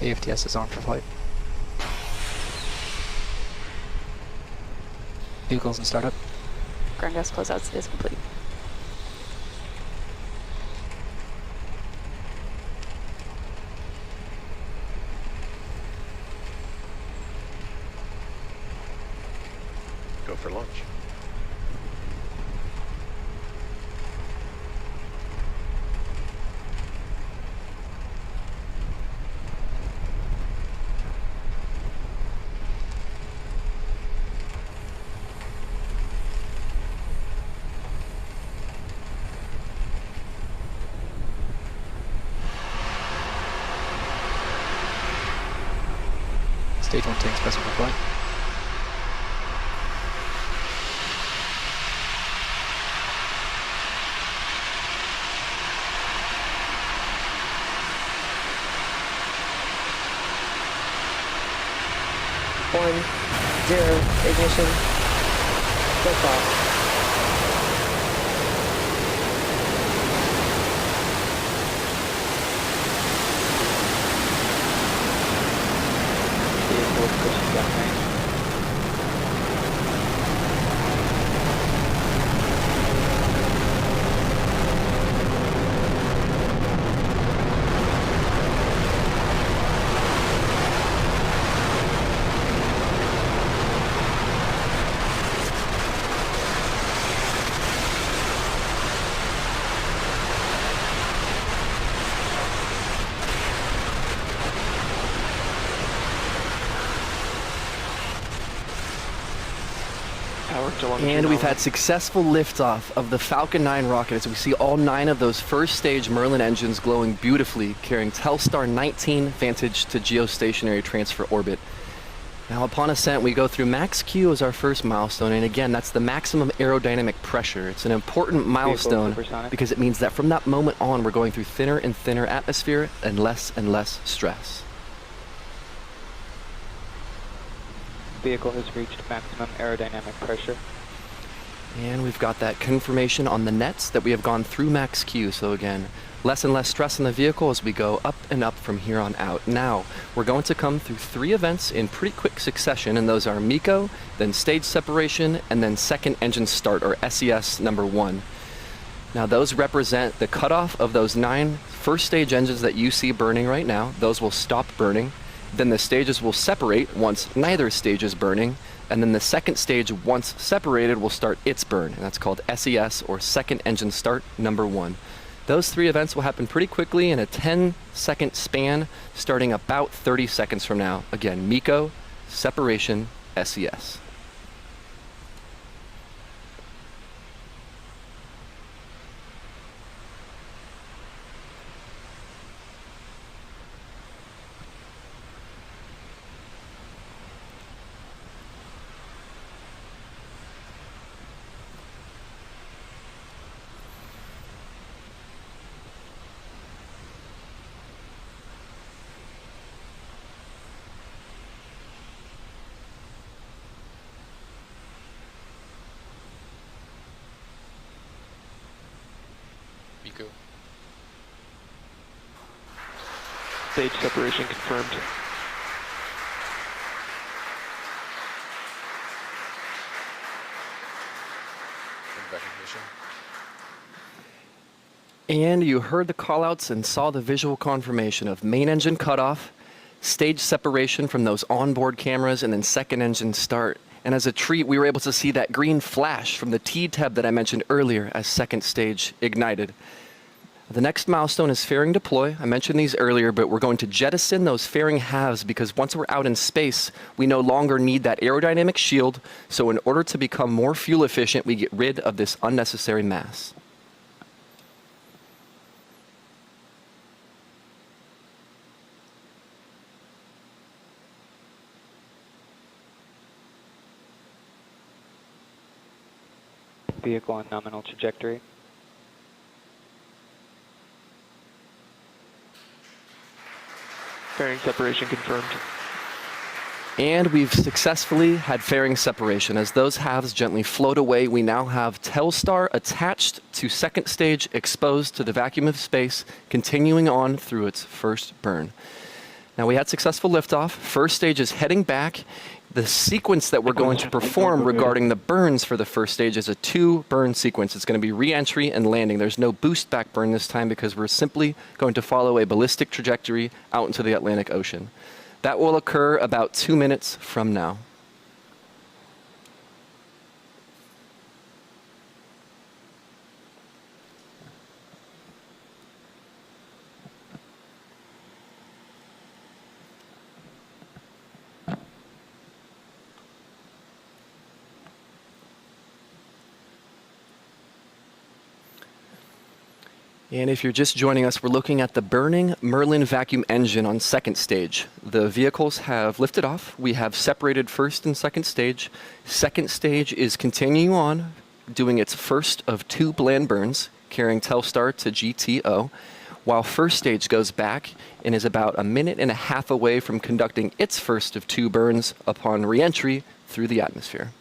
AFTS is on for flight. Vehicles in startup. Ground gas closeouts is complete. Go for launch. Stage 1 tanks present for flight. One, zero, ignition, liftoff. Vehicle pushing down range. And we've had successful liftoff of the Falcon 9 rocket as we see all 9 of those first stage Merlin engines glowing beautifully, carrying Telstar 19 Vantage to geostationary transfer orbit. Now upon ascent, we go through max Q as our first milestone, and again, that's the maximum aerodynamic pressure. It's an important milestone because it means that from that moment on, we're going through thinner and thinner atmosphere and less stress. Vehicle has reached maximum aerodynamic pressure. And we've got that confirmation on the nets that we have gone through max Q. So again, less and less stress in the vehicle as we go up and up from here on out. Now, we're going to come through 3 events in pretty quick succession, and those are MECO, then stage separation, and then second engine start, or SES number 1. Now, those represent the cutoff of those 9 first stage engines that you see burning right now. Those will stop burning. Then the stages will separate once neither stage is burning, and then the second stage, once separated, will start its burn, and that's called SES, or second engine start number 1. Those 3 events will happen pretty quickly in a 10-second span, starting about 30 seconds from now. Again, MECO, separation, SES. MECO. Stage separation confirmed. Recognition. And you heard the callouts and saw the visual confirmation of main engine cutoff, stage separation from those onboard cameras, and then second engine start. And as a treat, we were able to see that green flash from the T-tab that I mentioned earlier as second stage ignited. The next milestone is fairing deploy. I mentioned these earlier, but we're going to jettison those fairing halves because once we're out in space, we no longer need that aerodynamic shield. So in order to become more fuel efficient, we get rid of this unnecessary mass. Vehicle on nominal trajectory. Fairing separation confirmed. And we've successfully had fairing separation. As those halves gently float away, we now have Telstar attached to second stage, exposed to the vacuum of space, continuing on through its first burn. Now we had successful liftoff. First stage is heading back. The sequence that we're going to perform regarding the burns for the first stage is a 2-burn sequence. It's going to be re-entry and landing. There's no boost back burn this time because we're simply going to follow a ballistic trajectory out into the Atlantic Ocean. That will occur about 2 minutes from now. And if you're just joining us, we're looking at the burning Merlin vacuum engine on second stage. The vehicles have lifted off. We have separated first and second stage. Second stage is continuing on, doing its first of 2 bland burns, carrying Telstar to GTO, while first stage goes back and is about 1.5 minutes away from conducting its first of 2 burns upon re-entry through the atmosphere.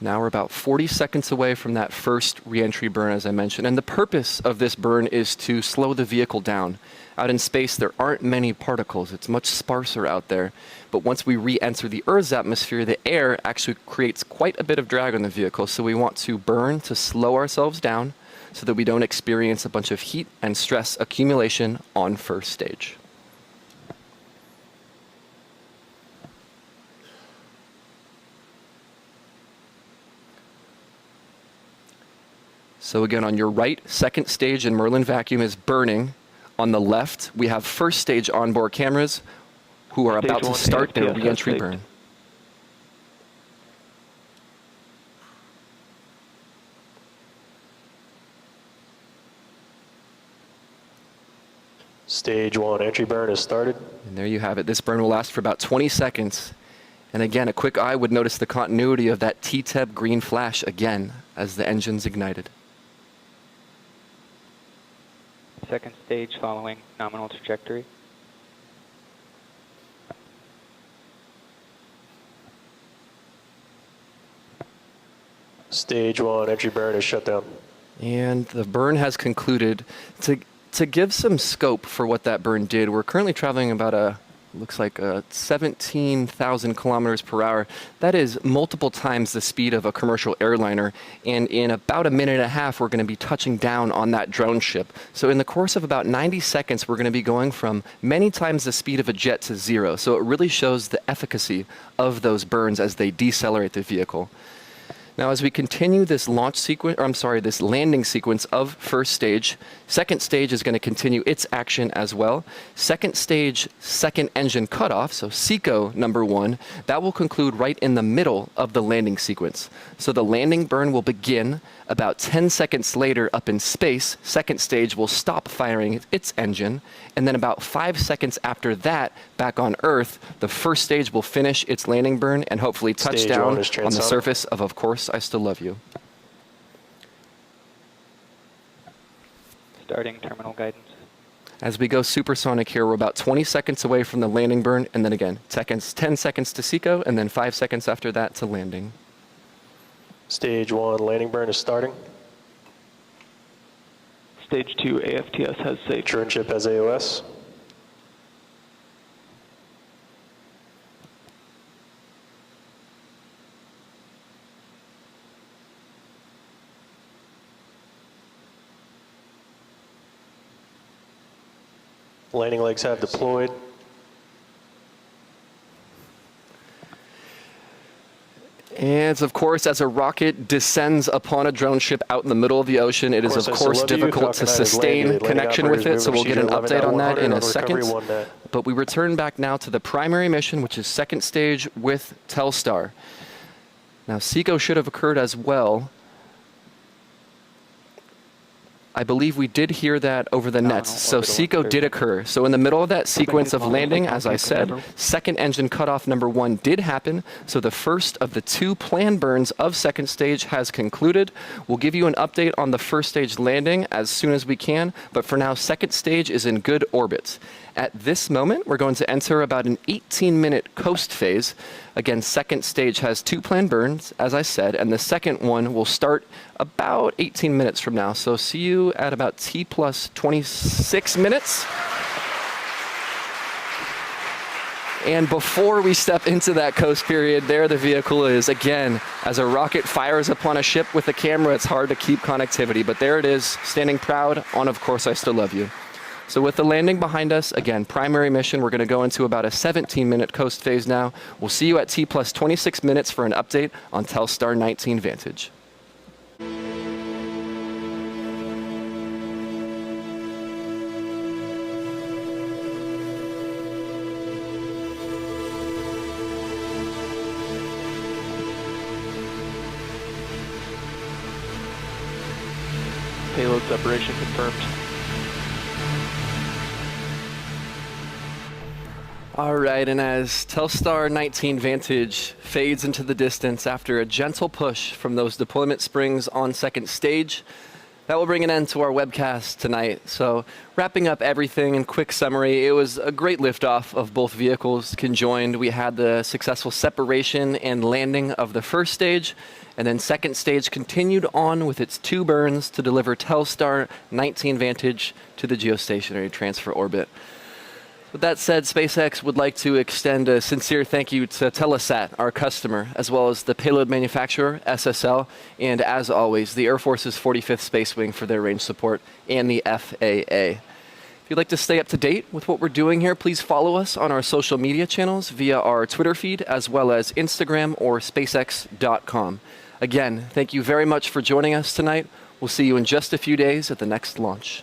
Now we're about 40 seconds away from that first re-entry burn, as I mentioned. And the purpose of this burn is to slow the vehicle down. Out in space, there aren't many particles. It's much sparser out there. But once we re-enter the Earth's atmosphere, the air actually creates quite a bit of drag on the vehicle. So we want to burn to slow ourselves down so that we don't experience a bunch of heat and stress accumulation on first stage. So again, on your right, second stage in Merlin vacuum is burning. On the left, we have first stage onboard cameras who are about to start their re-entry burn. Stage 1 entry burn has started. And there you have it. This burn will last for about 20 seconds. And again, a quick eye would notice the continuity of that TTEB green flash again as the engine's ignited. Second stage following nominal trajectory. Stage 1 entry burn is shut down. And the burn has concluded. To give some scope for what that burn did, we're currently traveling about looks like 17,000 kilometers per hour. That is multiple times the speed of a commercial airliner. And in about 1.5 minutes, we're going to be touching down on that drone ship. So in the course of about 90 seconds, we're going to be going from many times the speed of a jet to 0. So it really shows the efficacy of those burns as they decelerate the vehicle. Now, as we continue this this landing sequence of first stage, second stage is going to continue its action as well. Second stage, second engine cutoff, so SECO number 1, that will conclude right in the middle of the landing sequence. So the landing burn will begin about 10 seconds later up in space. Second stage will stop firing its engine, and then about 5 seconds after that, back on Earth, the first stage will finish its landing burn and hopefully touch down on the surface of course, I Still Love You. Starting terminal guidance. As we go supersonic here, we're about 20 seconds away from the landing burn, and then again, 10 seconds to SECO, and then 5 seconds after that to landing. Stage 1 landing burn is starting. Stage 2 AFTS has safe. Drone ship has AOS. Landing legs have deployed. And of course, as a rocket descends upon a drone ship out in the middle of the ocean, it is of course difficult to sustain connection with it, so we'll get an update on that in a second. But we return back now to the primary mission, which is second stage with Telstar. Now, SECO should have occurred as well. I believe we did hear that over the nets. So orbital SECO did insertion. occur. So in the middle of that sequence of landing, as I said, second engine cutoff number 1 did happen. So the first of the 2 planned burns of second stage has concluded. We'll give you an update on the first stage landing as soon as we can, but for now, second stage is in good orbit. At this moment, we're going to enter about an 18-minute coast phase. Again, second stage has 2 planned burns, as I said, and the second one will start about 18 minutes from now. So see you at about T plus 26 minutes. And before we step into that coast period, there the vehicle is. Again, as a rocket fires upon a ship with a camera, it's hard to keep connectivity, but there it is, standing proud on Of Course I Still Love You. So with the landing behind us, again, primary mission, we're going to go into about a 17-minute coast phase now. We'll see you at T plus 26 minutes for an update on Telstar 19 Vantage. Payload separation confirmed. All right, and as Telstar 19 Vantage fades into the distance after a gentle push from those deployment springs on second stage, that will bring an end to our webcast tonight. So wrapping up everything in quick summary, it was a great liftoff of both vehicles conjoined. We had the successful separation and landing of the first stage, and then second stage continued on with its 2 burns to deliver Telstar 19 Vantage to the geostationary transfer orbit. With that said, SpaceX would like to extend a sincere thank you to Telesat, our customer, as well as the payload manufacturer, SSL, and as always, the Air Force's 45th Space Wing for their range support, and the FAA. If you'd like to stay up to date with what we're doing here, please follow us on our social media channels via our Twitter feed, as well as Instagram or SpaceX.com. Again, thank you very much for joining us tonight. We'll see you in just a few days at the next launch.